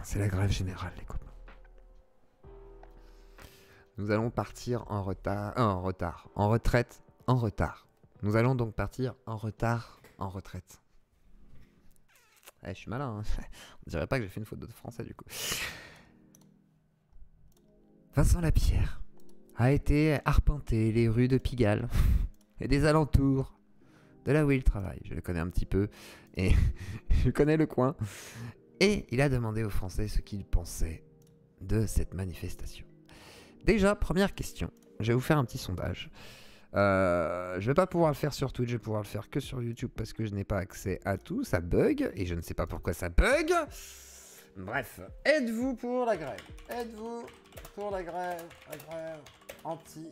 C'est la grève générale, les copains. Nous allons partir en retard, en retraite, en retard. Nous allons donc partir en retard, en retraite. Je suis malin, hein. On dirait pas que j'ai fait une faute de français du coup. Vincent Lapierre a été arpenter les rues de Pigalle et des alentours de là où il travaille. Je le connais un petit peu et je connais le coin. Et il a demandé aux Français ce qu'ils pensaient de cette manifestation. Déjà, première question. Je vais vous faire un petit sondage. Je vais pas pouvoir le faire sur Twitch, je vais pouvoir le faire que sur YouTube parce que je n'ai pas accès à tout. Ça bug et je ne sais pas pourquoi ça bug. Bref, êtes-vous pour la grève? Êtes-vous pour la grève anti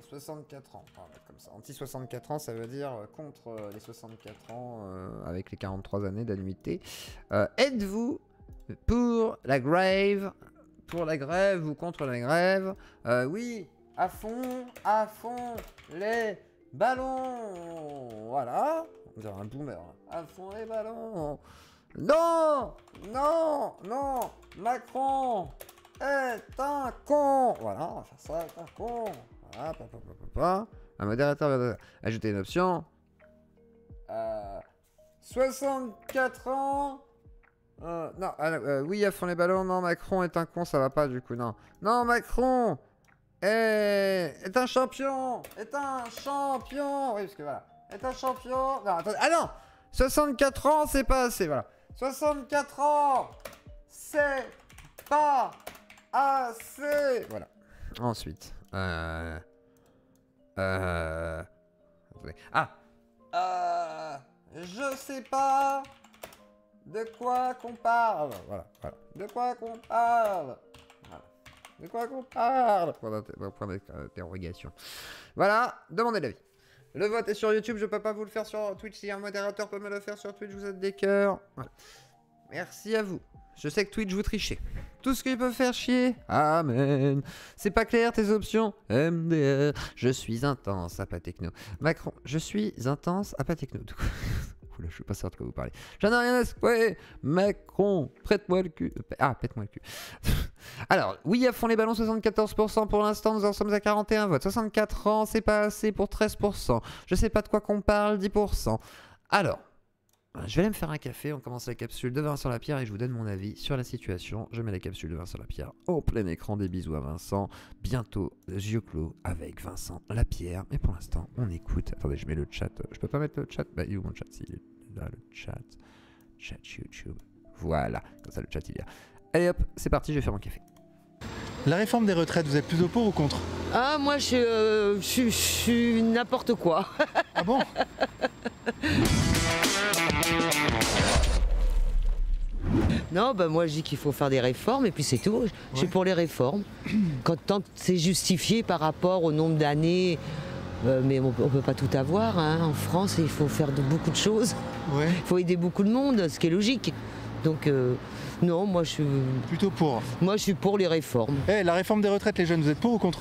64 ans? Voilà, comme ça. Anti 64 ans, ça veut dire contre les 64 ans avec les 43 années d'annuité. Êtes-vous pour la grève? Pour la grève ou contre la grève? Oui, à fond, les ballons. Voilà, on dirait un boomer. À fond les ballons. Non, non, non, Macron est un con. Voilà, on va faire ça, est un con. Voilà, un modérateur va ajouter une option. 64 ans. Non, oui, à fond les ballons. Non, Macron est un con, ça va pas du coup, non. Non, Macron est un champion. Est un champion. Oui, parce que voilà. Est un champion. Non, attendez. Ah non, 64 ans, c'est pas assez, voilà. 64 ans, c'est pas assez. Voilà. Ensuite, attendez. Je sais pas de quoi qu'on parle. Voilà, voilà. De quoi qu'on parle. Voilà. De quoi qu'on parle. Point d'interrogation. Voilà, demandez l'avis. Le vote est sur YouTube, je peux pas vous le faire sur Twitch. Si un modérateur peut me le faire sur Twitch, vous êtes des cœurs. Voilà. Merci à vous. Je sais que Twitch vous trichez. Tout ce qu'il peut faire chier. Amen. C'est pas clair tes options. MDR. Je suis intense à pas techno. Macron. Je suis intense à pas techno. Oula, je suis pas certain de quoi vous parlez. J'en ai rien à secouer. Macron, prête-moi le cul. Ah, pète-moi le cul. Alors, oui, à fond les ballons, 74% pour l'instant, nous en sommes à 41 votes. 64 ans, c'est pas assez pour 13%. Je sais pas de quoi qu'on parle, 10%. Alors, je vais aller me faire un café, on commence la capsule de Vincent Lapierre et je vous donne mon avis sur la situation. Je mets la capsule de Vincent Lapierre au plein écran, des bisous à Vincent. Bientôt, yeux clos avec Vincent Lapierre. Mais pour l'instant, on écoute. Attendez, je mets le chat. Je peux pas mettre le chat? Bah, il est où mon chat? Il est là, le chat. Chat YouTube. Voilà, comme ça le chat il y a. Allez hop, c'est parti, je vais faire mon café. La réforme des retraites, vous êtes plutôt pour ou contre? Ah, moi je suis n'importe quoi. Ah bon? Non, bah moi je dis qu'il faut faire des réformes et puis c'est tout. Je suis pour les réformes. Tant que c'est justifié par rapport au nombre d'années, mais on peut pas tout avoir. Hein. En France, il faut faire beaucoup de choses. Ouais. Il faut aider beaucoup de monde, ce qui est logique. Donc non, moi je suis... Plutôt pour. Moi je suis pour les réformes. Eh, la réforme des retraites, les jeunes, vous êtes pour ou contre?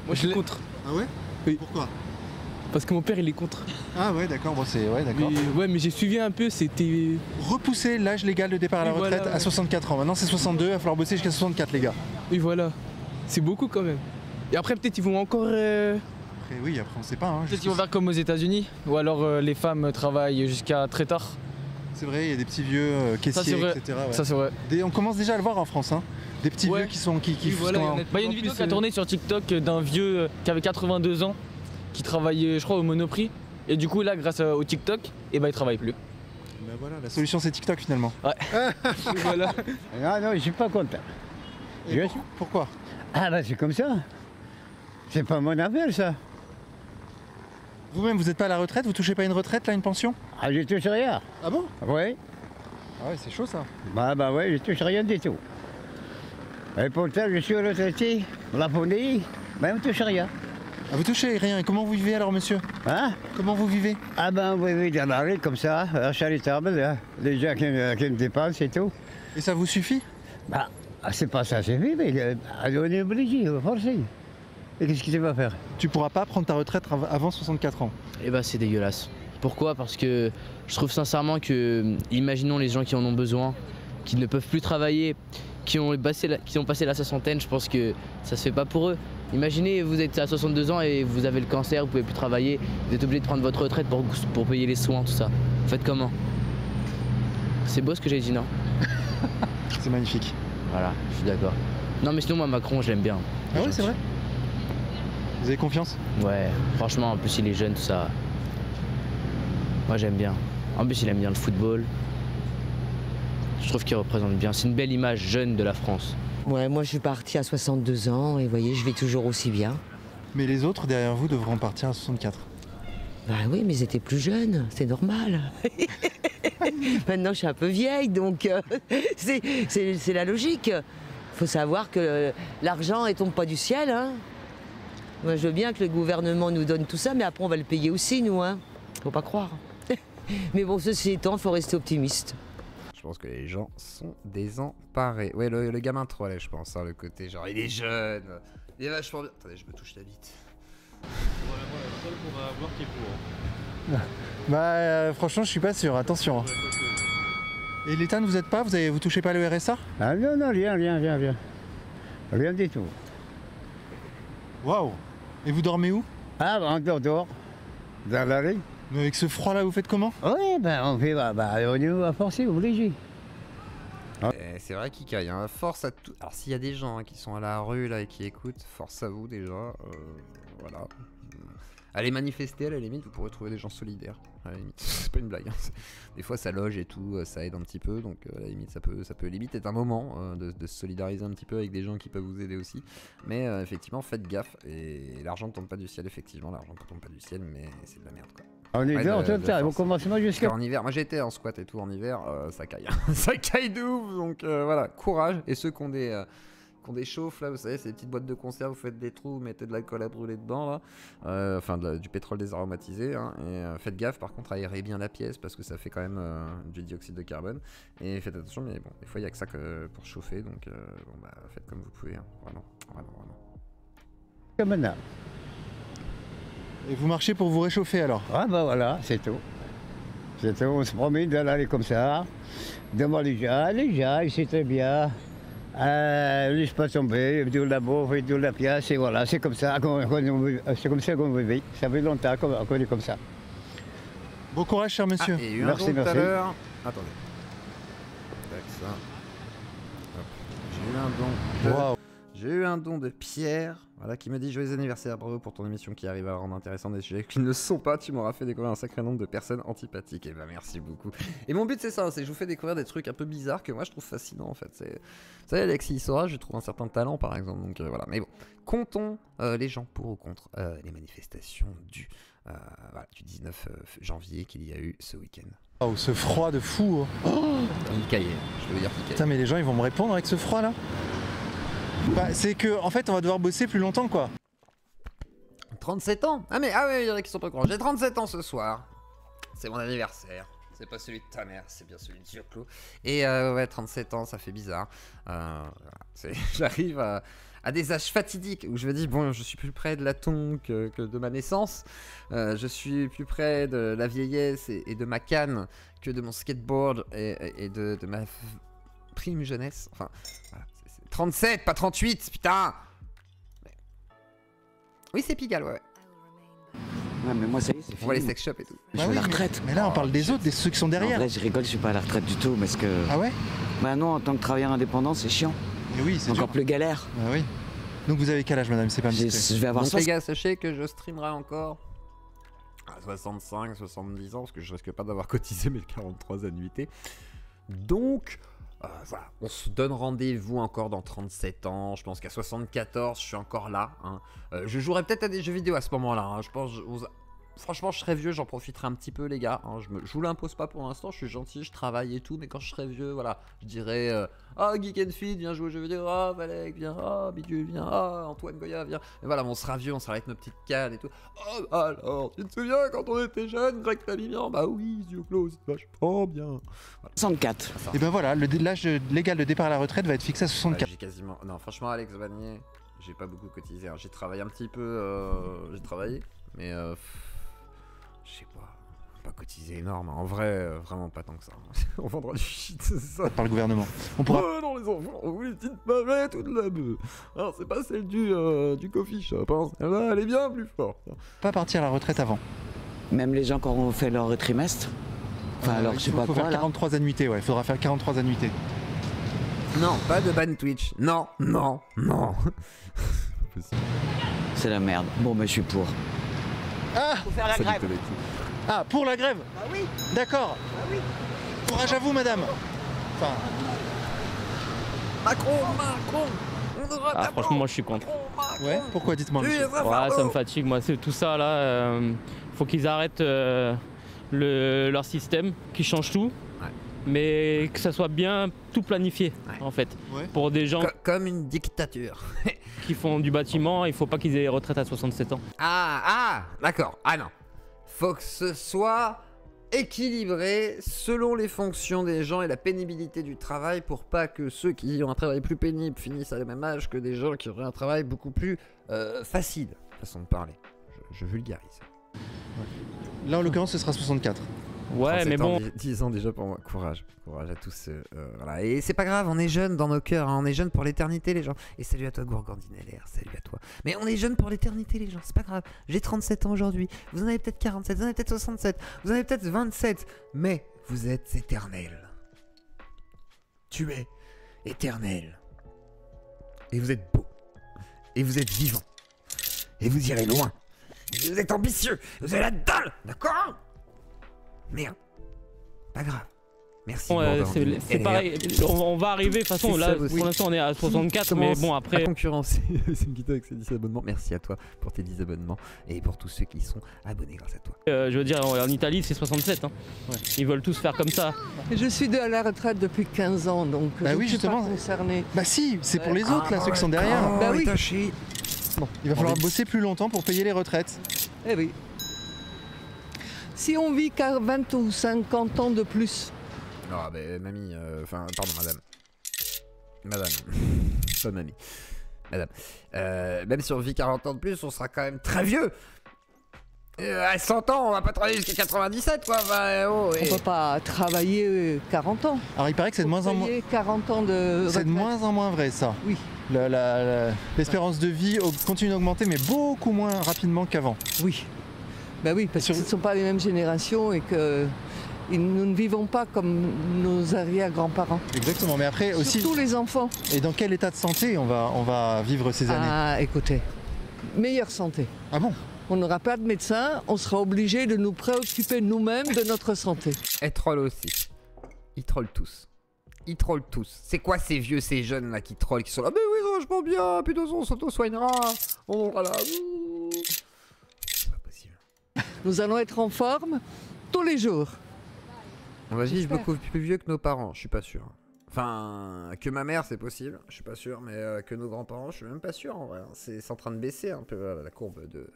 Moi je suis contre. Ah ouais? Oui. Pourquoi? Parce que mon père il est contre. Ah ouais, d'accord, bon, c'est... Ouais, d'accord. Mais j'ai suivi un peu, c'était... Repousser l'âge légal de départ à la Oui, retraite voilà, à 64 ans. Maintenant c'est 62, il va falloir bosser jusqu'à 64 les gars. Oui voilà, c'est beaucoup quand même. Et après peut-être ils vont encore... Après oui, après on sait pas. Hein, Peut-être qu'ils vont faire comme aux États-Unis, ou alors les femmes travaillent jusqu'à très tard. C'est vrai, il y a des petits vieux caissiers, vrai. etc. Ouais. Ça c'est vrai. On commence déjà à le voir en France, hein. Des petits vieux qui sont... Oui, voilà, il y a une vidéo qui a tourné sur TikTok d'un vieux qui avait 82 ans, qui travaillait je crois au Monoprix. Et du coup là grâce au TikTok, et il travaille plus. Ben voilà, la solution c'est TikTok finalement. Ouais. Voilà. Ah non, je suis pas content. Pourquoi? Ah bah c'est comme ça. C'est pas mon affaire ça. Vous-même vous n'êtes pas à la retraite, vous touchez pas une retraite là, une pension? Ah je touche rien. Ah bon? Oui. Ah ouais, c'est chaud ça. Bah ouais, je touche rien du tout. Et pourtant je suis retraité, la Laponie, mais on ne touche rien. Ah vous touchez rien, et comment vous vivez alors monsieur? Hein? Comment vous vivez? Ah ben oui, dans la rue comme ça, charitable, hein. Les gens qui me dépensent et tout. Et ça vous suffit? Bah c'est pas ça, c'est vrai, mais on est obligé, forcé. Et qu'est-ce que tu vas faire? Tu pourras pas prendre ta retraite avant 64 ans. Et bah c'est dégueulasse. Pourquoi? Parce que je trouve sincèrement que, imaginons les gens qui en ont besoin, qui ne peuvent plus travailler, qui ont passé la soixantaine, je pense que ça se fait pas pour eux. Imaginez, vous êtes à 62 ans et vous avez le cancer, vous pouvez plus travailler, vous êtes obligé de prendre votre retraite pour payer les soins, tout ça. Vous faites comment? C'est beau ce que j'ai dit, non? C'est magnifique. Voilà, je suis d'accord. Non mais sinon moi Macron je l'aime bien. Ah ouais, c'est vrai? Vous avez confiance? Ouais, franchement en plus il est jeune tout ça. Moi j'aime bien. En plus il aime bien le football. Je trouve qu'il représente bien. C'est une belle image jeune de la France. Ouais, moi je suis partie à 62 ans et vous voyez, je vais toujours aussi bien. Mais les autres derrière vous devront partir à 64. Bah oui, mais ils étaient plus jeunes, c'est normal. Maintenant je suis un peu vieille, donc c'est la logique. Faut savoir que l'argent ne tombe pas du ciel. Hein. Moi je veux bien que le gouvernement nous donne tout ça, mais après on va le payer aussi nous. Hein. Faut pas croire. Mais bon, ceci étant, il faut rester optimiste. Je pense que les gens sont désemparés. Ouais, le gamin trop allait, je pense, hein, le côté genre il est jeune, il est vachement bien. Attendez, je me touche la bite. Bah franchement je suis pas sûr, attention. Et l'État ne vous aide pas? Vous touchez pas le RSA? Ah non, non, rien. Rien du tout. Waouh! Et vous dormez où? Ah, on dort, dans la rue. Mais avec ce froid là vous faites comment? Oui, ben on fait, on est à forcer, obligé. C'est vrai qu'il caille, hein. Force à tout. Alors s'il y a des gens qui sont à la rue là et qui écoutent, force à vous déjà. Voilà. Allez manifester, à la limite, vous pourrez trouver des gens solidaires. À la limite, c'est pas une blague. Hein. Des fois, ça loge et tout, ça aide un petit peu. Donc, à la limite, ça peut limite être un moment de se solidariser un petit peu avec des gens qui peuvent vous aider aussi. Mais effectivement, faites gaffe. Et l'argent ne tombe pas du ciel, effectivement. L'argent ne tombe pas du ciel, mais c'est de la merde, quoi. On est dehors tout le temps, au commencement jusqu'à. En hiver, moi j'ai été en squat et tout en hiver, ça caille. Ça caille de ouf. Donc, voilà, courage. Et ceux qui ont des chauffes là, vous savez, c'est des petites boîtes de conserve, vous faites des trous, vous mettez de l'alcool à brûler dedans là, enfin du pétrole désaromatisé, hein, et faites gaffe par contre, aérez bien la pièce parce que ça fait quand même du dioxyde de carbone, et faites attention, mais bon, des fois il n'y a que ça pour chauffer, donc bon, bah, faites comme vous pouvez, hein, vraiment. Comme maintenant. Et vous marchez pour vous réchauffer alors? Ah bah voilà, c'est tout. C'est tout, on se promène dans l'allée comme ça, devant les gens, c'est très bien. Laisse pas tomber, de la bouffe, de la pièce, et voilà, c'est comme ça qu'on vit. Ça fait longtemps qu'on est comme ça. Bon courage, cher monsieur. Ah, et eu merci, un don tout à merci. l'heure. Attendez. Tac, ça. Hop. J'ai eu un don de Pierre, voilà, qui me dit joyeux anniversaire, bravo pour ton émission qui arrive à rendre intéressant des sujets qui ne le sont pas. Tu m'auras fait découvrir un sacré nombre de personnes antipathiques. Et bah merci beaucoup. Et mon but c'est ça, c'est que je vous fais découvrir des trucs un peu bizarres que moi je trouve fascinants en fait. Vous savez, Alexis Sora, je trouve un certain talent par exemple. Donc voilà. Mais bon, comptons les gens pour ou contre les manifestations du 19 janvier qu'il y a eu ce week-end. Oh, ce froid de fou. Il caillait, je veux dire qu'il caillait. Putain, mais les gens ils vont me répondre avec ce froid là? Bah, c'est que en fait on va devoir bosser plus longtemps quoi. 37 ans? Ah ouais, il y en a qui sont pas au courant. J'ai 37 ans ce soir. C'est mon anniversaire. C'est pas celui de ta mère, c'est bien celui de Dioclo. Et ouais, 37 ans, ça fait bizarre. J'arrive à des âges fatidiques où je me dis, bon, je suis plus près de la tombe que de ma naissance. Je suis plus près de la vieillesse et de ma canne que de mon skateboard et de ma prime jeunesse. Enfin, voilà. 37, pas 38, putain! Oui, c'est Pigalle, ouais. Ouais, mais moi, ça y est, c'est fini. On voit les sex shops et tout. Je suis à la retraite. Mais là, on parle des autres, des ceux qui sont derrière. En vrai, je rigole, je suis pas à la retraite du tout, parce que. Ah ouais? Bah non, en tant que travailleur indépendant, c'est chiant. Et oui, c'est encore plus galère. Ah oui. Donc vous avez quel âge, madame? C'est pas Je vais avoir Donc, ça. les gars, sachez que je streamerai encore à 65, 70 ans, parce que je risque pas d'avoir cotisé mes 43 annuités. Donc, voilà, on se donne rendez-vous encore dans 37 ans. Je pense qu'à 74, je suis encore là. Hein. Je jouerai peut-être à des jeux vidéo à ce moment-là. Hein. Je pense, franchement, je serai vieux, j'en profiterai un petit peu, les gars. Hein. Je vous l'impose pas pour l'instant. Je suis gentil, je travaille et tout. Mais quand je serai vieux, voilà, je dirais Geek and Feed, viens jouer aux jeux vidéo. Ah, Valek, viens. Ah, Bidule, viens. Ah, Antoine Goya, viens. Et voilà, on sera vieux, on sera avec nos petites cannes et tout. Oh, alors, tu te souviens quand on était jeunes, Greg Famillian? Bah oui, Dioclo, c'est vachement bien. Voilà. 64. Et ben voilà, l'âge légal de départ à la retraite va être fixé à 64. J'ai quasiment. Non, franchement, Alex Vanier, j'ai pas beaucoup cotisé. Hein. J'ai travaillé un petit peu. J'ai travaillé, mais. Je sais pas. pas cotisé énorme. En vrai, vraiment pas tant que ça. On vendra du shit, c'est ça. Par le gouvernement. On pourra... Oh non, les enfants, vous les petites pavettes ou de la bœuf. Alors, c'est pas celle du coffee shop, hein. Celle-là, elle est bien plus forte. pas partir à la retraite avant. Même les gens qui auront fait leur trimestre. Enfin, alors, je sais pas faut quoi, faire là. 43 annuités, ouais. Il faudra faire 43 annuités. Non, pas de ban Twitch. Non, non, non. C'est la merde. Bon, mais je suis pour. Ah, Faut faire la Salut, grève. Tolek. ah, pour la grève. Ah oui, D'accord. ah oui. Courage à vous, madame. Enfin, Macron. Ah, franchement, moi je suis contre. ouais. Pourquoi, dites-moi, monsieur? Ouais, ça me fatigue, moi, c'est tout ça là. Faut qu'ils arrêtent leur système, qu'ils changent tout. Ouais. Mais que ça soit bien tout planifié, Ouais. en fait. Ouais. Pour des gens Comme une dictature. qui font du bâtiment, il faut pas qu'ils aient les retraites à 67 ans. Ah, d'accord. Ah non. Faut que ce soit équilibré selon les fonctions des gens et la pénibilité du travail pour pas que ceux qui ont un travail plus pénible finissent à la même âge que des gens qui auraient un travail beaucoup plus facile, façon de parler. Je vulgarise. Là, en l'occurrence, ce sera 64. Ouais, mais 37 ans, bon, 10 ans déjà pour moi. Courage à tous. Voilà. Et c'est pas grave, on est jeunes dans nos cœurs, hein. On est jeunes pour l'éternité, les gens. Et salut à toi, Gourgandinelaire, salut à toi. Mais on est jeunes pour l'éternité, les gens, c'est pas grave. J'ai 37 ans aujourd'hui, vous en avez peut-être 47, vous en avez peut-être 67, vous en avez peut-être 27, mais vous êtes éternel. Tu es éternel. Et vous êtes beau. Et vous êtes vivant. Et vous irez loin. Et vous êtes ambitieux. Vous avez la dalle, d'accord? Merde. Pas grave. Merci. c'est pareil. On va arriver, de toute façon, C'est là, ça aussi. pour l'instant, on est à 64, mais bon, après. À concurrencer Sengito avec ses 10 abonnements. Merci à toi pour tes 10 abonnements et pour tous ceux qui sont abonnés grâce à toi. Je veux dire, en Italie, c'est 67. Hein. Ouais. Ils veulent tous faire comme ça. Je suis à la retraite depuis 15 ans, donc Bah je oui, ne suis justement. pas concernée. Bah si, c'est pour les autres, là, ceux qui sont derrière. Bah oui. Bon, il va falloir bosser plus longtemps pour payer les retraites. Eh oui. Si on vit qu'à 20 ou 50 ans de plus, Ah ben mamie, pardon madame, pas mamie, madame, même si on vit 40 ans de plus, on sera quand même très vieux. À 100 ans, on va pas travailler jusqu'à 97 quoi, on ne peut pas travailler 40 ans. Alors il paraît que c'est de moins en moins... 40 ans de C'est de retraite. moins en moins vrai, ça. Oui. L'espérance de vie continue d'augmenter, mais beaucoup moins rapidement qu'avant. Oui. Ben oui, parce que ce ne sont pas les mêmes générations et que nous ne vivons pas comme nos arrière-grands-parents. Exactement, mais après aussi... Surtout les enfants. Et dans quel état de santé on va vivre ces années? Ah, écoutez, meilleure santé. Ah bon? On n'aura pas de médecin, on sera obligé de nous préoccuper nous-mêmes de notre santé. Elle troll aussi. Ils trollent tous. Ils trollent tous. C'est quoi ces vieux, ces jeunes là qui trollent, qui sont là? Mais oui, c'est vachement bien, puis de toute façon on s'auto-soignera. On sera là. C'est pas possible. Nous allons être en forme tous les jours. On va vivre J'espère. beaucoup plus vieux que nos parents, je suis pas sûr. Enfin, que ma mère, c'est possible, je suis pas sûr, mais que nos grands-parents, je suis même pas sûr en vrai. C'est en train de baisser un peu la courbe de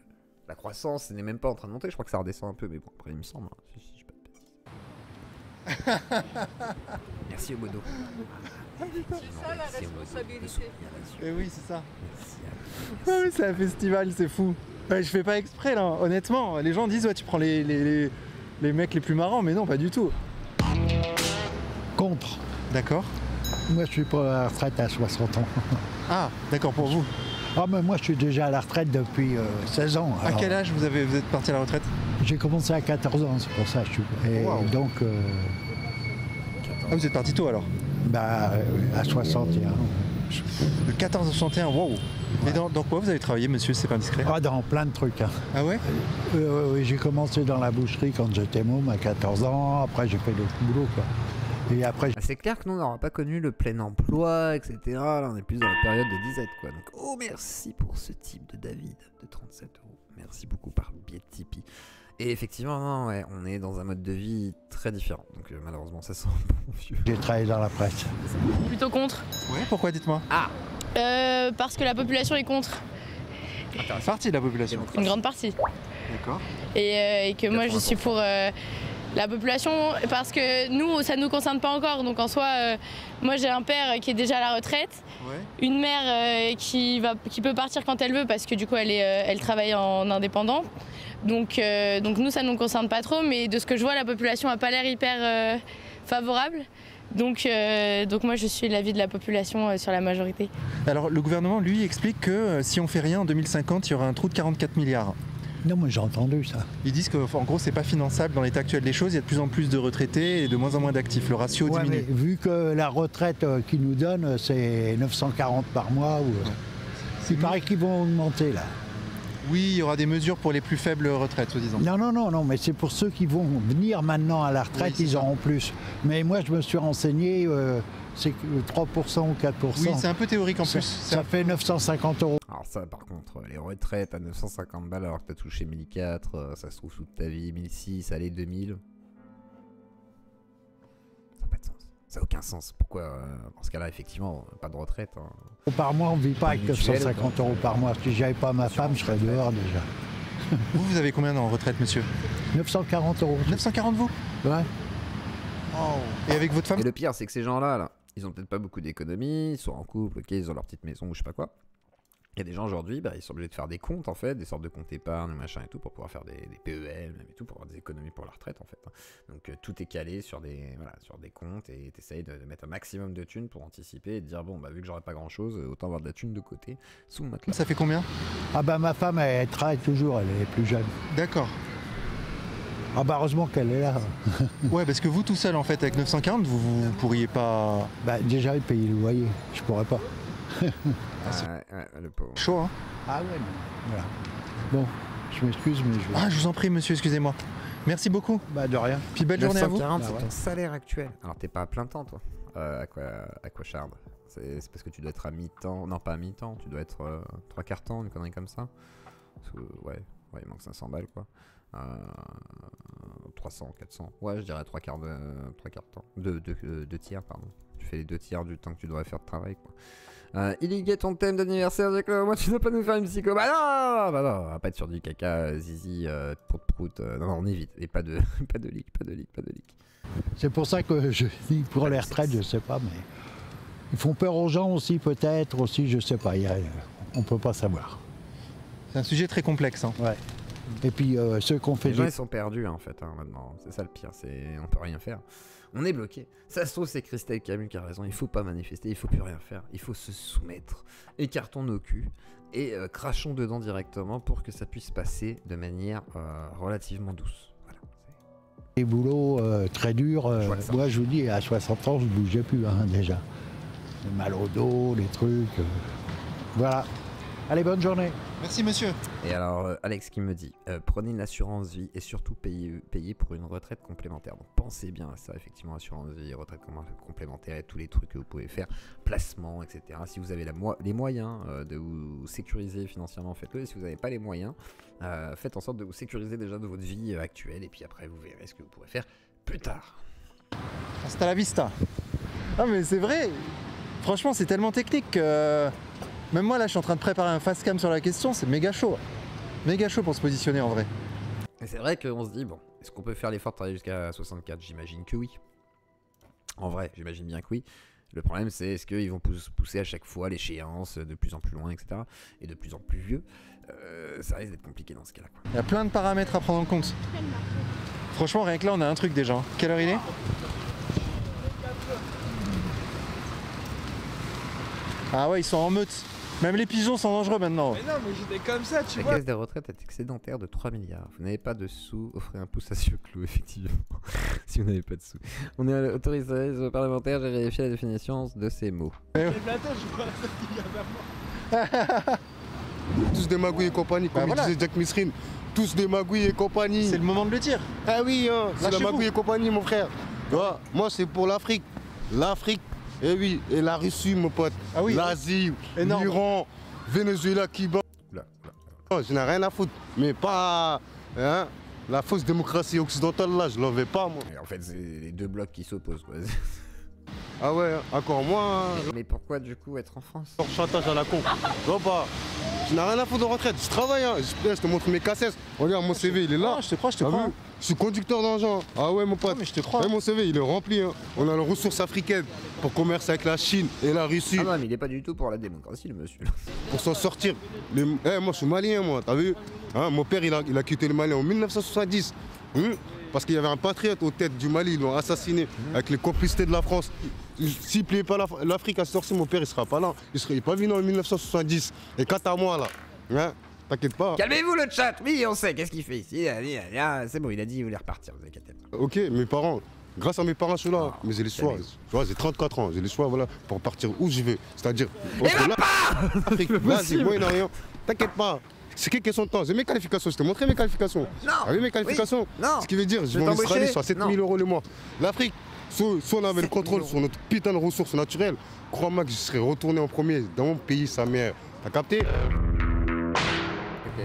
la croissance, elle n'est même pas en train de monter, je crois que ça redescend un peu, mais bon, après il me semble. Hein, si je dis pas de bêtises. Merci Omodo. Eh oui, c'est ça. Merci Ah oui, c'est un festival, c'est fou. Ouais, je fais pas exprès là, honnêtement. Les gens disent ouais, tu prends les mecs les plus marrants, mais non, pas du tout. Contre. D'accord. Moi, je suis pour la retraite à 60 ans. Ah, d'accord, pour vous. Ah, mais moi, je suis déjà à la retraite depuis 16 ans. À quel âge vous êtes parti à la retraite? J'ai commencé à 14 ans, c'est pour ça que je suis... Et Wow. donc, Ah, vous êtes parti tôt alors? à 61. De 14 à 61, wow. Et dans quoi vous avez travaillé, monsieur, c'est pas indiscret? Ah, dans plein de trucs. Hein. Ah ouais? Oui, j'ai commencé dans la boucherie quand j'étais môme à 14 ans. Après, j'ai fait d'autres boulots, quoi. Et après, C'est clair que nous, on n'aura pas connu le plein emploi, etc. Là, on est plus dans la période de disette, quoi. Donc, oh, merci pour ce type de David de 37 €. Merci beaucoup par le biais de Tipeee. Et effectivement, non, ouais, on est dans un mode de vie très différent. Donc, malheureusement, ça sent bon vieux. j'ai travaillé dans la presse. Plutôt contre. Ouais, pourquoi, dites-moi? Parce que la population est contre. Une partie de la population. Une grande partie. D'accord. Et que moi je suis pour la population parce que nous, ça ne nous concerne pas encore. Donc en soi, moi j'ai un père qui est déjà à la retraite. Ouais. Une mère qui peut partir quand elle veut parce que du coup elle travaille en indépendant. Donc nous, ça ne nous concerne pas trop, mais de ce que je vois, la population n'a pas l'air hyper favorable. Donc moi, je suis l'avis de la population sur la majorité. Alors le gouvernement, lui, explique que si on fait rien en 2050, il y aura un trou de 44 milliards. Non, moi j'ai entendu ça. Ils disent qu'en gros, c'est pas finançable dans l'état actuel des choses. Il y a de plus en plus de retraités et de moins en moins d'actifs. Le ratio Ouais, diminue. mais vu que la retraite qu'ils nous donnent, c'est 940 par mois. Il paraît qu'ils vont augmenter là. Oui, il y aura des mesures pour les plus faibles retraites, soi-disant. Non, mais c'est pour ceux qui vont venir maintenant à la retraite, Oui, ils auront plus. Mais moi, je me suis renseigné, c'est 3% ou 4%. Oui, c'est un peu théorique en plus. Ça fait 950 €. Alors ça, par contre, les retraites à 950 balles alors que t'as touché 1004, ça se trouve toute ta vie, 1006, allez, 2000. Ça n'a pas de sens. Ça n'a aucun sens. Pourquoi, dans ce cas-là, effectivement, pas de retraite. Hein. Par mois, on ne vit pas avec mutuelle, 950 € par mois. Si j'avais pas ma femme, je serais dehors déjà. Vous avez combien en retraite, monsieur? 940 €. 940 vous? Ouais. Et avec votre femme? Et le pire, c'est que ces gens-là, là, ils ont peut-être pas beaucoup d'économies, ils sont en couple, ok, ils ont leur petite maison ou je sais pas quoi. Il y a des gens aujourd'hui, ils sont obligés de faire des comptes en fait, des sortes de comptes épargne, machin et tout, pour pouvoir faire des PEL même et tout, pour avoir des économies pour la retraite en fait. Donc tout est calé sur des comptes et t'essayes de mettre un maximum de thunes pour anticiper et te dire bon bah vu que j'aurai pas grand chose, autant avoir de la thune de côté sous le matelas. Ça fait combien? Ah bah ma femme, elle travaille toujours, elle est plus jeune. D'accord. Ah bah heureusement qu'elle est là. Ouais, parce que vous tout seul en fait, avec 940, vous pourriez pas... Bah déjà, il paye le loyer, je pourrais pas. Le pauvre. Chaud, hein? Ah ouais, non. Voilà. Bon, je m'excuse, mais je vais... Ah, je vous en prie, monsieur, excusez-moi. Merci beaucoup. Bah de rien. Puis belle journée à vous. 940, Bah c'est ouais. ton salaire actuel. Alors t'es pas à plein temps toi, Aquachard. C'est parce que tu dois être à mi-temps, non pas à mi-temps, tu dois être 3/4 temps, une connerie comme ça. Parce que, ouais, il manque 500 balles quoi. 300, 400, ouais je dirais 3/4 temps, 2 tiers pardon. Tu fais les 2 tiers du temps que tu devrais faire de travail quoi. Il y a ton thème d'anniversaire, moi tu dois pas nous faire une psycho. Bah non, on va pas être sur du caca, zizi, prout, non, on évite. Et pas de leak. C'est pour ça que je dis pour les retraites, je sais pas, mais ils font peur aux gens aussi peut-être, aussi je sais pas, on peut pas savoir. C'est un sujet très complexe. Hein. Ouais. Et puis ceux qu'on fait... Les gens ils sont perdus en fait maintenant, c'est ça le pire, on peut rien faire. On est bloqué. Ça se trouve c'est Christelle Camus qui a raison, il faut pas manifester, il faut plus rien faire, il faut se soumettre, écartons nos culs et crachons dedans directement pour que ça puisse passer de manière relativement douce. Voilà. Des boulots très durs, moi je vous dis à 60 ans je ne bougeais plus hein, déjà. Le mal au dos, les trucs, voilà. Allez, bonne journée. Merci monsieur. Et alors Alex qui me dit prenez une assurance vie et surtout payez pour une retraite complémentaire. Donc pensez bien à ça effectivement, assurance vie, retraite complémentaire et tous les trucs que vous pouvez faire, placement, etc. Si vous avez les moyens de vous sécuriser financièrement, faites-le. Et si vous n'avez pas les moyens, faites en sorte de vous sécuriser déjà de votre vie actuelle et puis après vous verrez ce que vous pourrez faire plus tard. Hasta la vista. Ah mais c'est vrai. Franchement c'est tellement technique que... Même moi là je suis en train de préparer un fast cam sur la question, c'est méga chaud. Méga chaud pour se positionner en vrai. Et c'est vrai qu'on se dit, bon, est-ce qu'on peut faire l'effort de travailler jusqu'à 64? J'imagine que oui. En vrai, j'imagine bien que oui. Le problème c'est, est-ce qu'ils vont pousser à chaque fois l'échéance de plus en plus loin, etc. Et de plus en plus vieux. Ça risque d'être compliqué dans ce cas-là. Il y a plein de paramètres à prendre en compte. Franchement rien que là on a un truc déjà. Quelle heure il est? Ah ouais, ils sont en meute. Même les pigeons sont dangereux maintenant. Mais non, mais j'étais comme ça, tu La vois. caisse des retraites est excédentaire de 3 milliards. Vous n'avez pas de sous, offrez un pouce à ce clou, effectivement. Si vous n'avez pas de sous. On est autorisé parlementaire, j'ai vérifié la définition de ces mots. Tous des magouilles et compagnie, comme il disait Jack Misrine. Tous des magouilles et compagnie. C'est le moment de le dire. Ah oui, hein, c'est la magouille et compagnie, mon frère. Ouais, moi, c'est pour l'Afrique. L'Afrique, et oui, et la Russie, mon pote. Ah oui. L'Asie, l'Iran, Venezuela, Cuba. Oh, je n'ai rien à foutre. Mais pas hein, la fausse démocratie occidentale, là, je l'en vais pas, moi. Et en fait, c'est les deux blocs qui s'opposent, quoi. Ah ouais, encore moins. Mais pourquoi, du coup, être en France? Pour chantage à la con. Je vois pas. Je n'ai rien à foutre de retraite. Je travaille, hein. Je te montre mes cassettes. Regarde, mon CV, il est là. Ah, je te crois, je te crois. Je suis conducteur d'engin. Ah ouais, mon pote. mais je te crois. Ouais, mon CV, il est rempli. Hein. On a les ressources africaines pour commercer avec la Chine et la Russie. Ah non, mais il est pas du tout pour la démocratie, le monsieur. Pour s'en sortir. Moi, je suis malien, moi. T'as vu hein, mon père, il a quitté le Mali en 1970. Parce qu'il y avait un patriote aux têtes du Mali. Ils l'ont assassiné avec les complicités de la France. S'il ne plaît pas l'Afrique à sortir, mon père, il sera pas là. Il serait pas venu en 1970. Et quant à moi, là, hein, t'inquiète pas. Calmez-vous le chat, oui, on sait, qu'est-ce qu'il fait ici. C'est bon, il a dit qu'il voulait repartir, vous inquiétez pas. Ok, mes parents, grâce à mes parents, je suis là. Mais j'ai les choix. Tu vois, j'ai 34 ans, j'ai les choix voilà, pour partir où je veux. C'est-à-dire. Afrique, vas-y, Moyen-Orient, t'inquiète pas. C'est quelle question de temps? J'ai mes qualifications, je t'ai montré mes qualifications. Non. T'as vu mes qualifications? Oui. Non. Ce qui veut dire, je vais en Australie, je suis à 7 000 € le mois. L'Afrique, si on avait le contrôle sur notre putain de ressources naturelles, crois-moi que je serais retourné en premier dans mon pays, sa mère. T'as capté?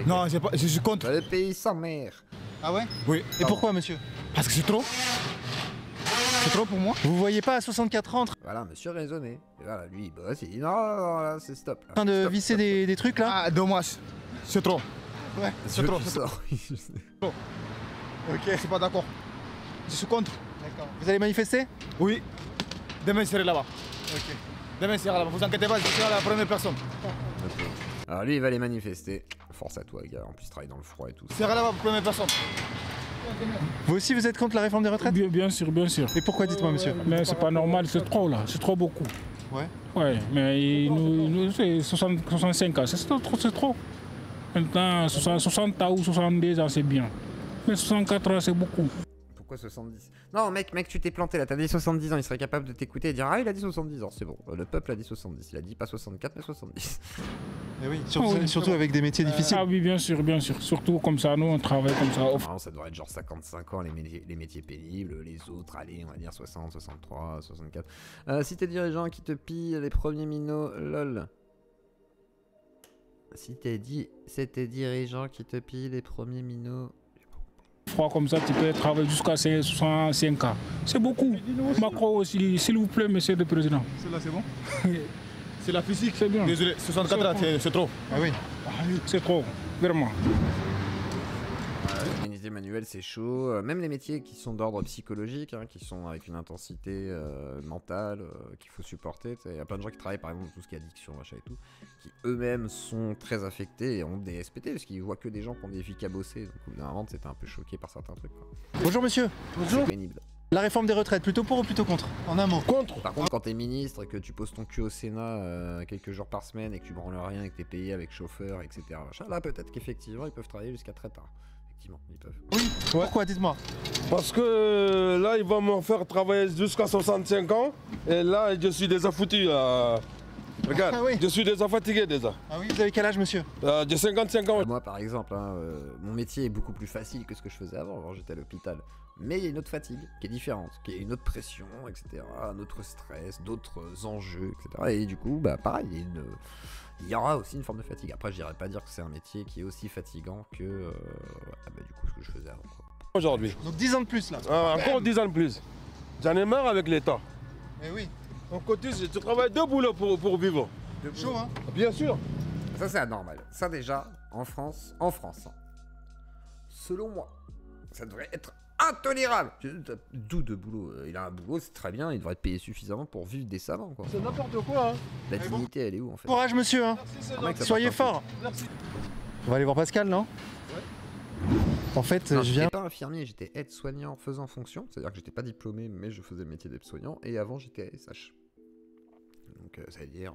Non, je suis contre. Le pays sans mère. Ah ouais? Oui. Et pourquoi, monsieur? Parce que c'est trop. C'est trop pour moi. Vous voyez pas à 64 ans en Voilà, monsieur raisonné. Et voilà, lui, il bosse, il dit non, là, c'est stop. Là. train de Stop, visser stop, des trucs là? Ah, dommage. C'est trop. Ouais, c'est trop. C'est trop. Ok. Je suis pas d'accord. Je suis contre. D'accord. Vous allez manifester? Oui. Demain, je serai là-bas. Ok. Demain, je serai là-bas. Vous inquiétez pas, je serai la première personne. Alors lui, il va aller manifester. Force à toi, gars. En plus, il travaille dans le froid et tout. Je serai là-bas, première personne. Vous aussi, vous êtes contre la réforme des retraites? Bien sûr, bien sûr. Et pourquoi, dites-moi, monsieur? Mais c'est pas normal, c'est trop là, c'est trop beaucoup. Ouais. Ouais, mais nous c'est 65 ans, c'est trop, c'est trop. Maintenant, 60 ans ou 62 ans, c'est bien. Mais 64 ans, c'est beaucoup. Pourquoi 70? Non, mec, tu t'es planté là. T'as dit 70 ans, il serait capable de t'écouter et dire ah, il a dit 70 ans, c'est bon. Le peuple a dit 70. Il a dit pas 64, mais 70. Et oui, surtout avec des métiers difficiles. Ah oui, bien sûr, bien sûr. Surtout comme ça, nous, on travaille comme ça. Non, ça devrait être genre 55 ans, les métiers pénibles. Les autres, allez, on va dire 60, 63, 64. Si t'es dirigeant qui te pille les premiers minots, lol. Si t'es dirigeant qui te pille les premiers minots. Froid comme ça, tu peux travailler jusqu'à 65 ans. C'est beaucoup. Macron aussi, s'il vous plaît, monsieur le président. Celle-là, c'est bon. C'est la physique. C'est bien. Désolé, 64 ans, c'est trop. Ah oui. C'est trop, vraiment. L'unité manuelle, c'est chaud. Même les métiers qui sont d'ordre psychologique, hein, qui sont avec une intensité mentale qu'il faut supporter. Il y a plein de gens qui travaillent par exemple tout ce qui est addiction, machin et tout, qui eux-mêmes sont très affectés et ont des SPT parce qu'ils voient que des gens qui ont des vies cabossées. Donc au bout d'un moment, c'était un peu choqué par certains trucs. Quoi. Bonjour monsieur. Bonjour. C'est pénible. La réforme des retraites, plutôt pour ou plutôt contre? En un mot. Contre. Par contre, quand t'es ministre et que tu poses ton cul au Sénat quelques jours par semaine et que tu branles rien et que t'es payé avec chauffeur, etc. Là, peut-être qu'effectivement, ils peuvent travailler jusqu'à très tard. Effectivement, ils peuvent. Oui. Ouais. Pourquoi? Dites-moi. Parce que là, ils vont me faire travailler jusqu'à 65 ans. Et là, je suis déjà foutu. Regarde, ah oui. Je suis déjà fatigué déjà. Ah oui, vous avez quel âge, monsieur? J'ai 55 ans. Moi, par exemple, hein, mon métier est beaucoup plus facile que ce que je faisais avant. Alors, j'étais à l'hôpital. Mais il y a une autre fatigue qui est différente, qui est une autre pression, etc. Un autre stress, d'autres enjeux, etc. Et du coup, bah pareil, il y aura aussi une forme de fatigue. Après, je n'irais pas dire que c'est un métier qui est aussi fatigant que du coup, ce que je faisais avant. Aujourd'hui. Donc 10 ans de plus là. Encore 10 ans de plus. J'en ai marre avec l'État. Mais oui. On cotise, tu travailles deux boulots pour vivre. Chaud, hein? Bien sûr. Ça, c'est anormal. Ça, déjà, en France, hein, selon moi, ça devrait être intolérable. D'où de boulot. Il a un boulot, c'est très bien, il devrait être payé suffisamment pour vivre décemment, quoi. C'est n'importe quoi, hein. La dignité, elle est où, en fait? Courage, monsieur, hein. Merci, soyez fort. Merci. On va aller voir Pascal, non? Ouais. En fait, non, je viens... j'étais pas infirmier, j'étais aide-soignant faisant fonction. C'est-à-dire que j'étais pas diplômé, mais je faisais le métier d'aide-soignant. Et avant, j'étais ASH. Donc, ça veut dire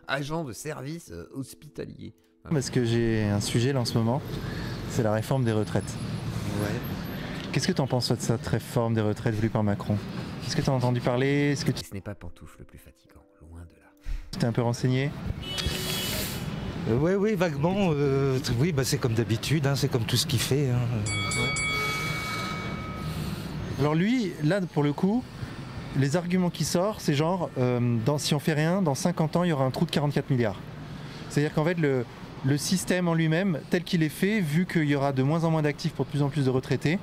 agent de service hospitalier. Voilà. Parce que j'ai un sujet là en ce moment, c'est la réforme des retraites. Ouais. Qu'est-ce que t'en penses toi, de cette réforme des retraites voulue par Macron? Est-ce que t'as entendu parler? Est-ce que Ce n'est pas pantoufle le plus fatigant, loin de là. Tu t'es un peu renseigné? Oui, vaguement. Oui, bah, c'est comme d'habitude, hein, c'est comme tout ce qu'il fait. Hein. Alors lui, là pour le coup, les arguments qui sortent, c'est genre, si on fait rien, dans 50 ans, il y aura un trou de 44 milliards. C'est-à-dire qu'en fait, le système en lui-même, tel qu'il est fait, vu qu'il y aura de moins en moins d'actifs pour de plus en plus de retraités,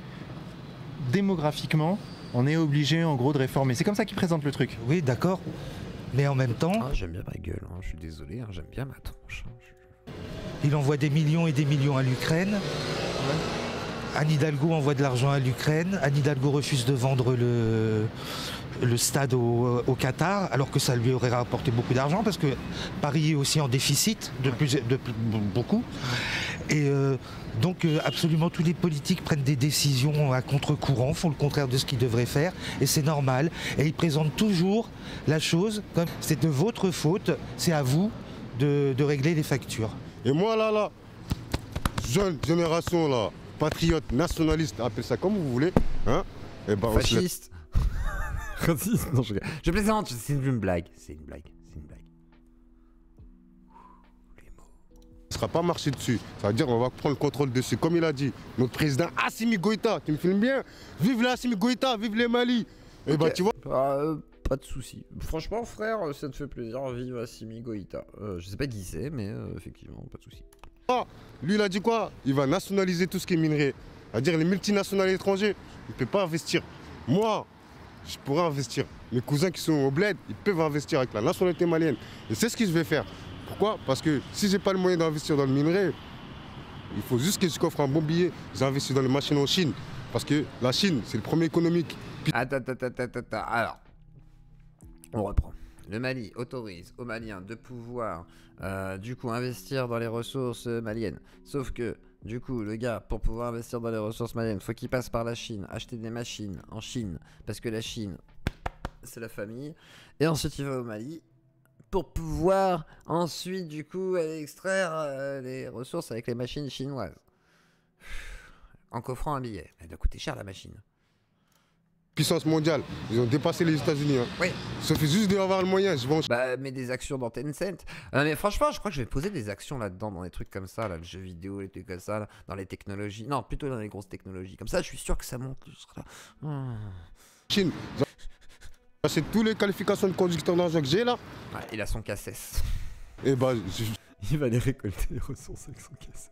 démographiquement, on est obligé en gros de réformer. C'est comme ça qu'il présente le truc. Oui, d'accord. Mais en même temps... Ah, j'aime bien ma gueule, hein. Je suis désolé, hein. J'aime bien ma tronche. Hein. Il envoie des millions et des millions à l'Ukraine. Anne Hidalgo envoie de l'argent à l'Ukraine. Anne Hidalgo refuse de vendre le stade au Qatar, alors que ça lui aurait rapporté beaucoup d'argent, parce que Paris est aussi en déficit beaucoup. Et donc absolument tous les politiques prennent des décisions à contre-courant, font le contraire de ce qu'ils devraient faire, et c'est normal. Et ils présentent toujours la chose comme c'est de votre faute, c'est à vous de régler les factures. Et moi là, jeune génération là, patriote, nationaliste, appelez ça comme vous voulez, hein, et ben fasciste. Raciste, non, je plaisante, c'est une blague, c'est une blague. ne sera pas marché dessus. Ça veut dire qu'on va prendre le contrôle dessus. Comme il a dit, notre président Assimi Goïta, tu me filmes bien? Vive l'Assimi Goïta, vive les Mali. Et bah tu vois. Pas de soucis. Franchement, frère, ça te fait plaisir, vive Assimi Goïta. Je sais pas qui c'est, mais effectivement, pas de soucis. Ah, lui, il a dit quoi? Il va nationaliser tout ce qui est minerai. C'est-à-dire les multinationales étrangers, il ne peut pas investir. Moi, je pourrais investir. Mes cousins qui sont au bled, ils peuvent investir avec la nationalité malienne. Et c'est ce que je vais faire. Pourquoi? Parce que si j'ai pas le moyen d'investir dans le minerai, il faut juste que je coffre un bon billet. J'investis dans les machines en Chine. Parce que la Chine, c'est le premier économique. Attends. Alors, on reprend. Le Mali autorise aux Maliens de pouvoir, du coup, investir dans les ressources maliennes. Sauf que, du coup, le gars, pour pouvoir investir dans les ressources maliennes, faut qu'il passe par la Chine, acheter des machines en Chine, parce que la Chine, c'est la famille. Et ensuite, il va au Mali pour pouvoir ensuite, du coup, aller extraire les ressources avec les machines chinoises. En coffrant un billet. Elle doit coûter cher, la machine. Puissance mondiale, ils ont dépassé les États-Unis. Hein. Oui. Il suffit juste d'avoir le moyen. Bah, mais des actions dans Tencent. Mais franchement, je crois que je vais poser des actions là-dedans, dans des trucs comme ça, là, le jeu vidéo, les trucs comme ça, là, dans les technologies. Non, plutôt dans les grosses technologies. Comme ça, je suis sûr que ça monte. Chine. C'est toutes les qualifications de conducteur d'argent que j'ai là. Ouais, il a son cassesse. Et bah, il va les récolter les ressources avec son cassesse.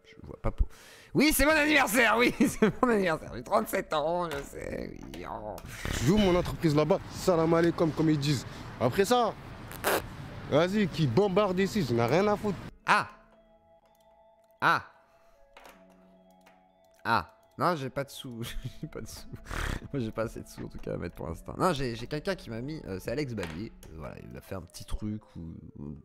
Je vois pas pour... Oui, c'est mon anniversaire, oui, c'est mon anniversaire. J'ai 37 ans, je sais, oui. Oh. Je joue mon entreprise là-bas, salam alaikum, comme ils disent. Après ça, vas-y, qui bombarde ici, je n'ai rien à foutre. Non, j'ai pas de sous. J'ai pas de sous. Moi, j'ai pas assez de sous en tout cas à mettre pour l'instant. Non, j'ai quelqu'un qui m'a mis. C'est Alex Balier. Voilà, il a fait un petit truc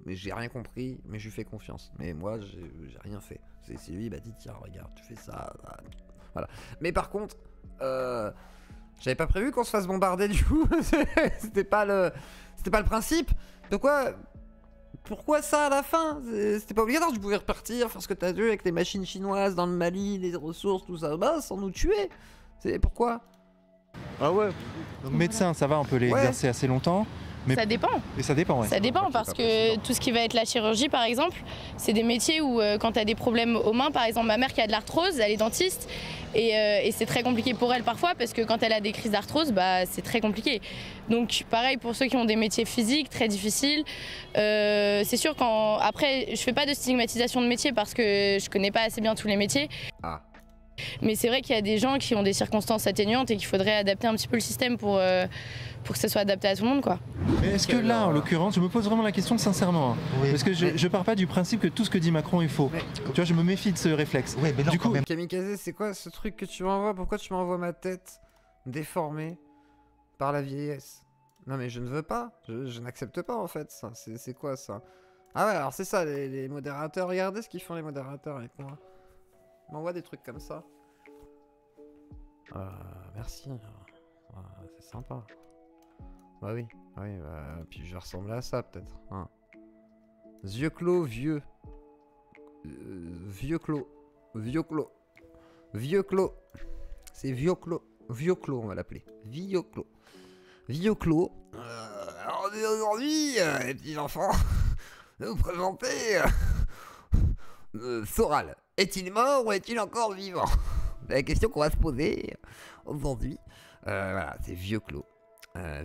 mais j'ai rien compris. Mais je lui fais confiance. Mais moi, j'ai rien fait. C'est lui, il m'a dit tiens, regarde, tu fais ça. Voilà. Mais par contre, j'avais pas prévu qu'on se fasse bombarder du coup. C'était pas le principe. De quoi? Pourquoi ça à la fin? C'était pas obligatoire, tu pouvais repartir, faire ce que t'as vu avec les machines chinoises dans le Mali, les ressources, tout ça, bah sans nous tuer. C'est pourquoi? Ah ouais. Donc médecin, ça va, on peut les exercer assez longtemps. Mais... Ça dépend. Et ça dépend, ouais. Ça dépend parce que tout ce qui va être la chirurgie par exemple, c'est des métiers où quand tu as des problèmes aux mains, par exemple ma mère qui a de l'arthrose, elle est dentiste et c'est très compliqué pour elle parfois parce que quand elle a des crises d'arthrose, bah, c'est très compliqué. Donc pareil pour ceux qui ont des métiers physiques très difficiles, c'est sûr après je fais pas de stigmatisation de métier parce que je connais pas assez bien tous les métiers. Mais c'est vrai qu'il y a des gens qui ont des circonstances atténuantes et qu'il faudrait adapter un petit peu le système pour que ça soit adapté à tout le monde, quoi. Mais est-ce que là, en l'occurrence, je me pose vraiment la question sincèrement, hein, parce que je pars pas du principe que tout ce que dit Macron est faux. Tu vois, je me méfie de ce réflexe. Ouais, mais non, du coup, Kamikaze, c'est quoi ce truc que tu m'envoies? Pourquoi tu m'envoies ma tête déformée par la vieillesse? Non mais je ne veux pas, je n'accepte pas en fait ça. C'est quoi ça? Ah ouais, alors c'est ça les modérateurs. Regardez ce qu'ils font les modérateurs avec moi. Ils m'envoient des trucs comme ça. Merci. C'est sympa. Bah oui, puis je vais ressembler à ça peut-être. Hein. Yeux clos, vieux. Vieux clos. Vieux clos. Vieux clos. C'est vieux clos. Vieux clos, on va l'appeler. Vieux clos. Vieux clos. Alors aujourd'hui, les petits enfants, je vais vous présenter Soral. Est-il mort ou est-il encore vivant? C'est la question qu'on va se poser aujourd'hui. Voilà, c'est vieux clos.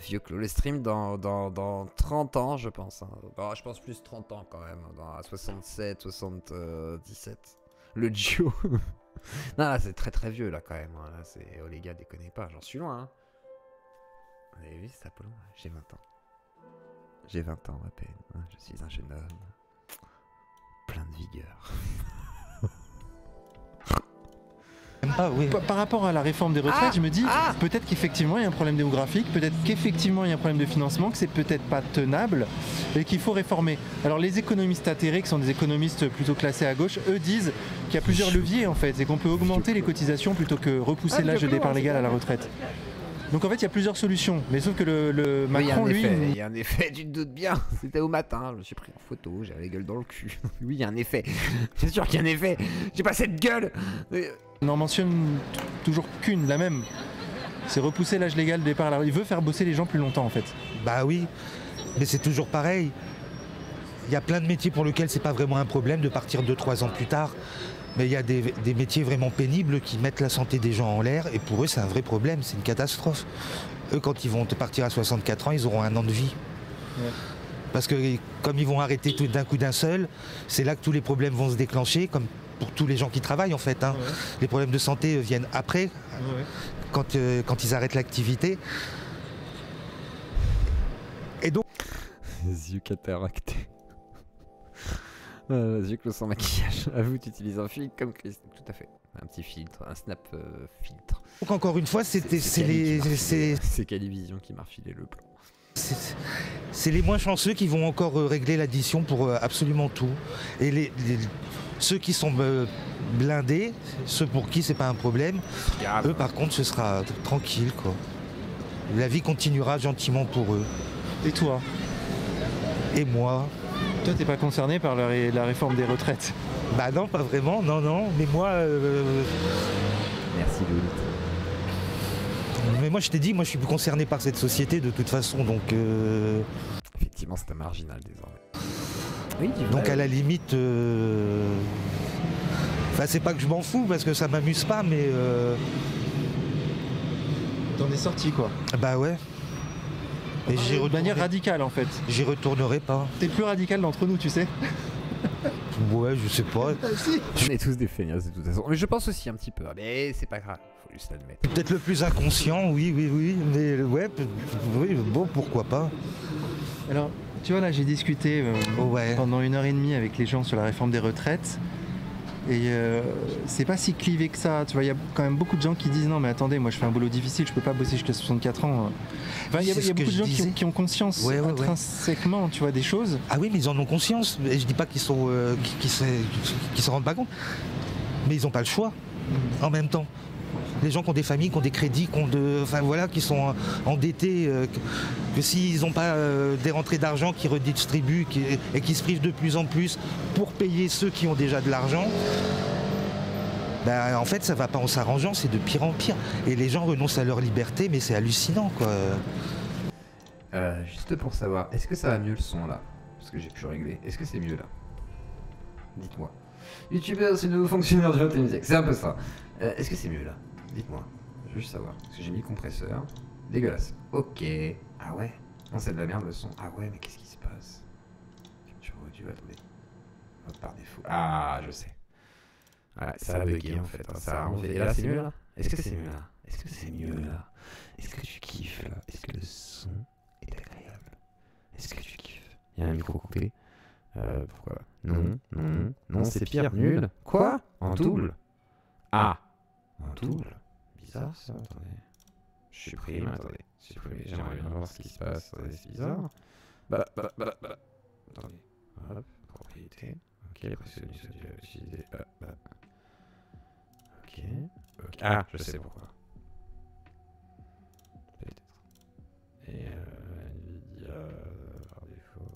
Vieux clos. Le stream dans 30 ans, je pense. Hein. Bon, je pense plus 30 ans quand même. Dans 67, 77. Le duo. Non, là, c'est très très vieux là quand même. Hein. Là, c'est... Oh les gars, déconnez pas. J'en suis loin. Hein. Vous avez vu, c'est Apollon? J'ai 20 ans. J'ai 20 ans à peine. Je suis un jeune homme. vigueur. Par rapport à la réforme des retraites, je me dis peut-être qu'effectivement il y a un problème démographique, peut-être qu'effectivement il y a un problème de financement, que c'est peut-être pas tenable et qu'il faut réformer. Alors les économistes atterrés, qui sont des économistes plutôt classés à gauche, eux disent qu'il y a plusieurs leviers en fait, et qu'on peut augmenter les cotisations plutôt que repousser l'âge de départ légal à la retraite. Donc en fait il y a plusieurs solutions, mais sauf que le Macron lui... Il y a un effet, tu te doutes bien, c'était au matin, je me suis pris en photo, j'avais la gueule dans le cul. Oui, il y a un effet, c'est sûr qu'il y a un effet, j'ai pas cette gueule. On n'en mentionne toujours qu'une, la même. C'est repousser l'âge légal de départ à la retraite. Il veut faire bosser les gens plus longtemps en fait. Bah oui, mais c'est toujours pareil. Il y a plein de métiers pour lesquels c'est pas vraiment un problème de partir 2-3 ans plus tard. Mais il y a des métiers vraiment pénibles qui mettent la santé des gens en l'air et pour eux c'est un vrai problème, c'est une catastrophe. Eux quand ils vont partir à 64 ans, ils auront 1 an de vie. Ouais. Parce que comme ils vont arrêter tout d'un coup d'un seul, c'est là que tous les problèmes vont se déclencher, comme pour tous les gens qui travaillent en fait. Hein. Ouais. Les problèmes de santé viennent après, quand ils arrêtent l'activité. Et donc... Les yeux cataractés. Les yeux clos sans maquillage. Avoue, tu utilises un filtre comme Chris. Tout à fait. Un petit filtre, un snap filtre. Donc encore une fois, c'est Calivision qui m'a refilé le plan. C'est les moins chanceux qui vont encore régler l'addition pour absolument tout. Et ceux qui sont blindés, ceux pour qui c'est pas un problème, eux par contre ce sera tranquille quoi. La vie continuera gentiment pour eux. Et toi? Et moi? Toi t'es pas concerné par la réforme des retraites? Bah non, pas vraiment, non, mais moi... Merci Louis. Mais moi je t'ai dit, moi je suis plus concerné par cette société de toute façon, donc... Effectivement c'est un marginal désormais. Oui, donc à la limite... Enfin c'est pas que je m'en fous parce que ça m'amuse pas, mais... T'en es sorti quoi? Bah ouais. Et de manière radicale en fait. J'y retournerai pas. T'es le plus radical d'entre nous, tu sais. Ouais, je sais pas. On est tous des feignasses de toute façon. Mais je pense aussi un petit peu. Mais c'est pas grave, faut juste l'admettre. Peut-être le plus inconscient, oui. Mais ouais, oui, bon, pourquoi pas. Alors, tu vois là, j'ai discuté pendant 1h30 avec les gens sur la réforme des retraites. Et c'est pas si clivé que ça, tu vois, il y a quand même beaucoup de gens qui disent non mais attendez, moi je fais un boulot difficile, je peux pas bosser jusqu'à 64 ans. Enfin, il y a beaucoup de gens qui ont conscience intrinsèquement, tu vois, des choses. Ah oui, mais ils en ont conscience, et je dis pas qu'ils s'en rendent pas compte, mais ils ont pas le choix en même temps. Les gens qui ont des familles, qui ont des crédits, qui sont endettés, que s'ils n'ont pas des rentrées d'argent qui redistribuent et qui se privent de plus en plus pour payer ceux qui ont déjà de l'argent, en fait ça va pas en s'arrangeant, c'est de pire en pire. Et les gens renoncent à leur liberté, mais c'est hallucinant quoi. Juste pour savoir, est-ce que ça va mieux le son là? Parce que j'ai pu régler. Est-ce que c'est mieux là? Dites-moi. YouTubeur, c'est le nouveau fonctionnaire du 21e siècle, c'est un peu ça. Est-ce que c'est mieux là? Dites-moi. Je veux juste savoir. Parce que j'ai mis le compresseur. Dégueulasse. Ok. Ah ouais? Non, c'est de la merde le son. Ah ouais, mais qu'est-ce qui se passe? Capture audio, attendez. Par défaut. Ah, je sais. Ouais, ça a bugué en fait. Ça a enlevé. Et là, c'est mieux là? Est-ce que c'est mieux là? Est-ce que c'est mieux là? Est-ce que tu kiffes là? Est-ce que le son est agréable? Est-ce que tu kiffes? Il y a un micro coupé. Pourquoi? Non, c'est pire. Nul. Quoi? En double? Ah! En double? Bizarre ça, attendez. Je supprime, attendez. Supprimer, j'aimerais bien voir ce qui se passe. Attendez, c'est bizarre. Attendez. Hop, propriété. Ok, processus utilisé. Ok. Ah, je sais pourquoi. Peut-être. Et Nvidia par défaut.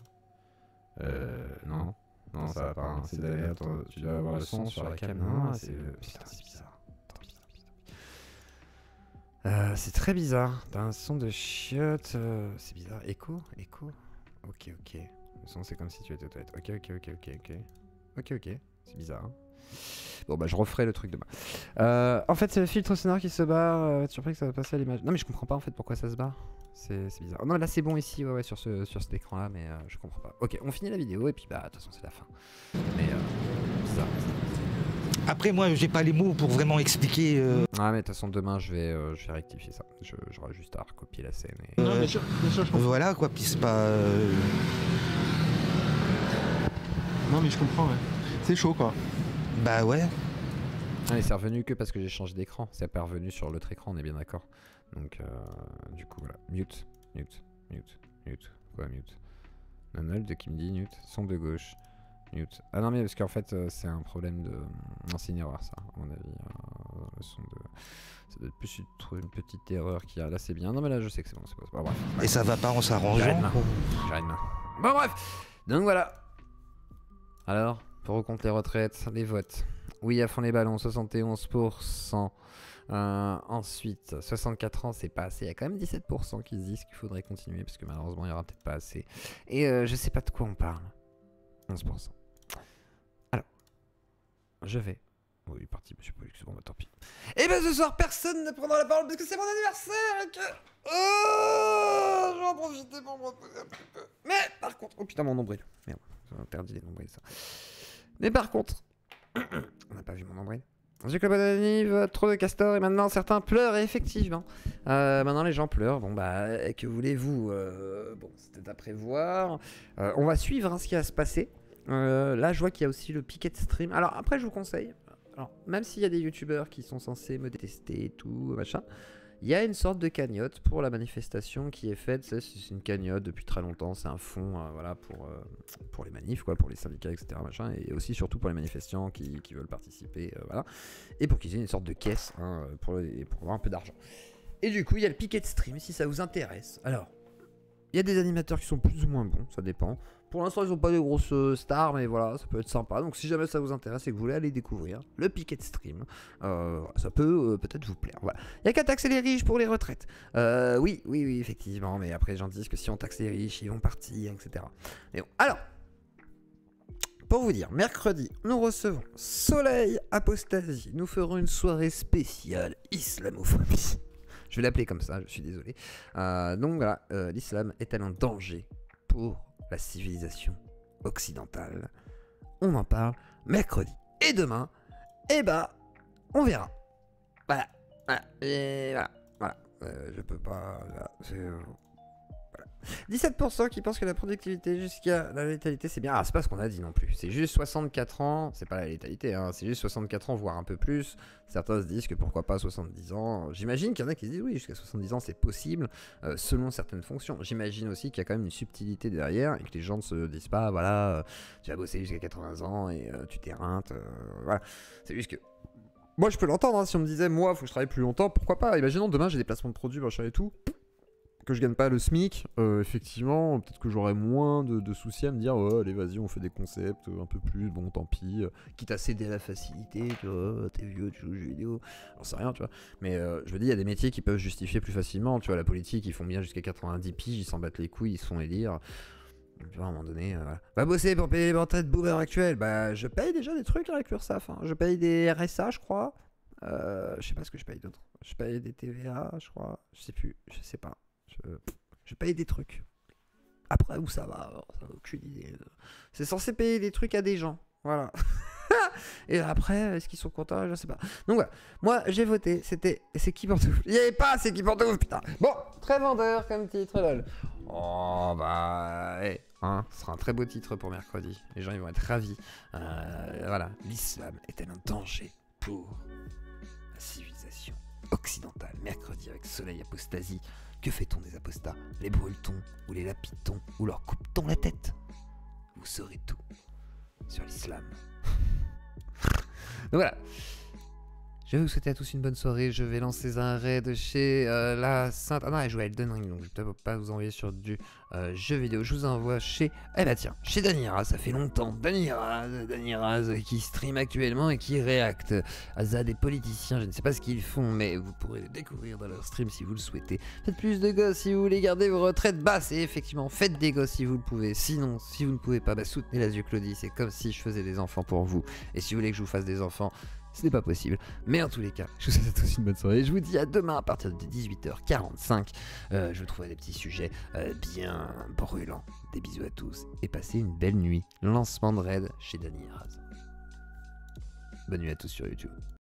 Non. Non, ça va pas. Hein. C'est d'aller. Attends, tu dois avoir le son sur la cam. Non, c'est le. Putain, c'est bizarre. C'est très bizarre. T'as un son de chiottes. C'est bizarre. Écho. Ok. Le son, c'est comme si tu étais aux toilettes. Ok. C'est bizarre. Hein. Bon, bah, je referai le truc demain. En fait, c'est le filtre sonore qui se barre. Surpris que ça va passer à l'image. Non, mais je comprends pas en fait pourquoi ça se barre. C'est bizarre. Oh, non, là, c'est bon ici, ouais, sur cet écran-là, mais je comprends pas. Ok, on finit la vidéo et puis, bah, de toute façon, c'est la fin. Mais, bizarre. Après, moi, j'ai pas les mots pour vraiment expliquer. Ah, mais de toute façon, demain, je vais rectifier ça. J'aurai juste à recopier la scène. Et... Non, bien sûr, je comprends. Voilà, quoi, puis c'est pas. Non, mais je comprends, ouais. C'est chaud quoi. Bah ouais. Ah, mais c'est revenu que parce que j'ai changé d'écran. C'est pas revenu sur l'autre écran, on est bien d'accord. Donc, du coup, voilà. Mute. Quoi, mute? Nonold qui me dit mute. Son de gauche. Mute. Ah non, mais parce qu'en fait, c'est un problème de. Non, c'est une erreur, ça, à mon avis. Le son de. Ça doit être plus une petite erreur qu'il y a. Là, c'est bien. Non, mais là, je sais que c'est bon. C'est pas bref. Et ça va pas en s'arrangeant. J'arrête main. Bon, bref. Donc, voilà. Alors, pour recompte les retraites, les votes. Oui, à fond les ballons, 71%. Ensuite, 64 ans, c'est pas assez. Il y a quand même 17% qui se disent qu'il faudrait continuer parce que malheureusement, il n'y aura peut-être pas assez. Et je sais pas de quoi on parle. 11%. Alors, je vais. Oui, il est parti, monsieur Pollux, bon, bah tant pis. Et ben ce soir, personne ne prendra la parole parce que c'est mon anniversaire et que. Oh, je vais en profiter pour me reposer un petit peu. Mais par contre. Oh putain, mon nombril. Merde, j'ai interdit les nombrils, ça. Mais par contre. On n'a pas vu mon nombril. J'ai que d'anniv, trop de castors et maintenant certains pleurent et effectivement. Maintenant les gens pleurent. Bon bah que voulez-vous bon c'était à prévoir. On va suivre ce qui va se passer. Là je vois qu'il y a aussi le Picket Stream. Alors après je vous conseille. Alors même s'il y a des youtubeurs qui sont censés me détester et tout machin. Il y a une sorte de cagnotte pour la manifestation qui est faite. C'est une cagnotte depuis très longtemps. C'est un fonds voilà, pour les manifs, quoi, pour les syndicats, etc. Machin, et aussi surtout pour les manifestants qui veulent participer. Voilà. Et pour qu'ils aient une sorte de caisse pour avoir un peu d'argent. Et du coup, il y a le Picket Stream si ça vous intéresse. Alors, il y a des animateurs qui sont plus ou moins bons, ça dépend. Pour l'instant, ils n'ont pas des grosses stars, mais voilà, ça peut être sympa. Donc si jamais ça vous intéresse et que vous voulez aller découvrir le Picket Stream, ça peut peut-être vous plaire. Voilà. Il n'y a qu'à taxer les riches pour les retraites. Oui, effectivement, mais après, les gens disent que si on taxe les riches, ils vont partir, etc. Mais bon, alors, pour vous dire, mercredi, nous recevons Soleil Apostasie. Nous ferons une soirée spéciale islamophobie. Je vais l'appeler comme ça, je suis désolé. Donc voilà, l'islam est-elle un danger pour la civilisation occidentale? On en parle mercredi. Et demain, eh bah, on verra. Voilà. Je peux pas... Là, voilà. 17% qui pensent que la productivité jusqu'à la létalité c'est bien. Ah, c'est pas ce qu'on a dit non plus. C'est juste 64 ans, c'est pas la létalité, hein, c'est juste 64 ans, voire un peu plus. Certains se disent que pourquoi pas 70 ans. J'imagine qu'il y en a qui se disent oui, jusqu'à 70 ans c'est possible, selon certaines fonctions. J'imagine aussi qu'il y a quand même une subtilité derrière et que les gens ne se disent pas, voilà, tu vas bosser jusqu'à 80 ans et tu t'éreintes. Voilà. C'est juste que. Moi je peux l'entendre, hein, si on me disait, moi, faut que je travaille plus longtemps, pourquoi pas. Imaginons demain j'ai des placements de produits, machin et tout. Que je gagne pas le SMIC, effectivement, peut-être que j'aurais moins de soucis à me dire, ouais, allez, vas-y, on fait des concepts un peu plus, bon, tant pis, quitte à céder à la facilité, tu vois, t'es vieux, tu joues aux jeux vidéo, j'en sais rien, tu vois. Mais je veux dire, il y a des métiers qui peuvent justifier plus facilement, tu vois, la politique, ils font bien jusqu'à 90 piges, ils s'en battent les couilles, ils se font élire. Tu vois, à un moment donné, va bosser pour payer les retraites boomer actuelles. Bah, je paye déjà des trucs avec l'URSSAF, hein. Je paye des RSA, je crois. Je sais pas ce que je paye d'autre. Je paye des TVA, je crois. Je sais plus, je sais pas. Je paye des trucs. Après, où ça va, aucune idée. C'est censé payer des trucs à des gens. Voilà. Et après, est-ce qu'ils sont contents? Je sais pas. Donc voilà. Moi, j'ai voté. C'était C'est qui Pantoufle. Il n'y avait pas C'est qui Pantoufle, putain. Bon, très vendeur comme titre, lol. Oh, bah. Hey, hein, ce sera un très beau titre pour mercredi. Les gens, ils vont être ravis. Voilà. L'islam est-elle un danger pour la civilisation occidentale? Mercredi avec Soleil Apostasie. Que fait-on des apostats? Les brûle-t-on ou les lapide-t-on ou leur coupe-t-on la tête? Vous saurez tout sur l'islam. Donc voilà. Je vais vous souhaiter à tous une bonne soirée. Je vais lancer un raid chez la Sainte... Ah non, elle joue à Elden Ring, donc je ne peux pas vous envoyer sur du jeu vidéo. Je vous envoie chez... Eh bah tiens, chez Daniraz, ça fait longtemps. Daniraz qui stream actuellement et qui réacte à des politiciens. Je ne sais pas ce qu'ils font, mais vous pourrez le découvrir dans leur stream si vous le souhaitez. Faites plus de gosses si vous voulez garder vos retraites basses. Et effectivement, faites des gosses si vous le pouvez. Sinon, si vous ne pouvez pas, bah, soutenez la Dieu Claudie. C'est comme si je faisais des enfants pour vous. Et si vous voulez que je vous fasse des enfants... ce n'est pas possible, mais en tous les cas, je vous souhaite à tous une bonne soirée. Je vous dis à demain à partir de 18h45. Je vous trouverai des petits sujets bien brûlants. Des bisous à tous et passez une belle nuit. Lancement de raid chez Daniraz. Bonne nuit à tous sur YouTube.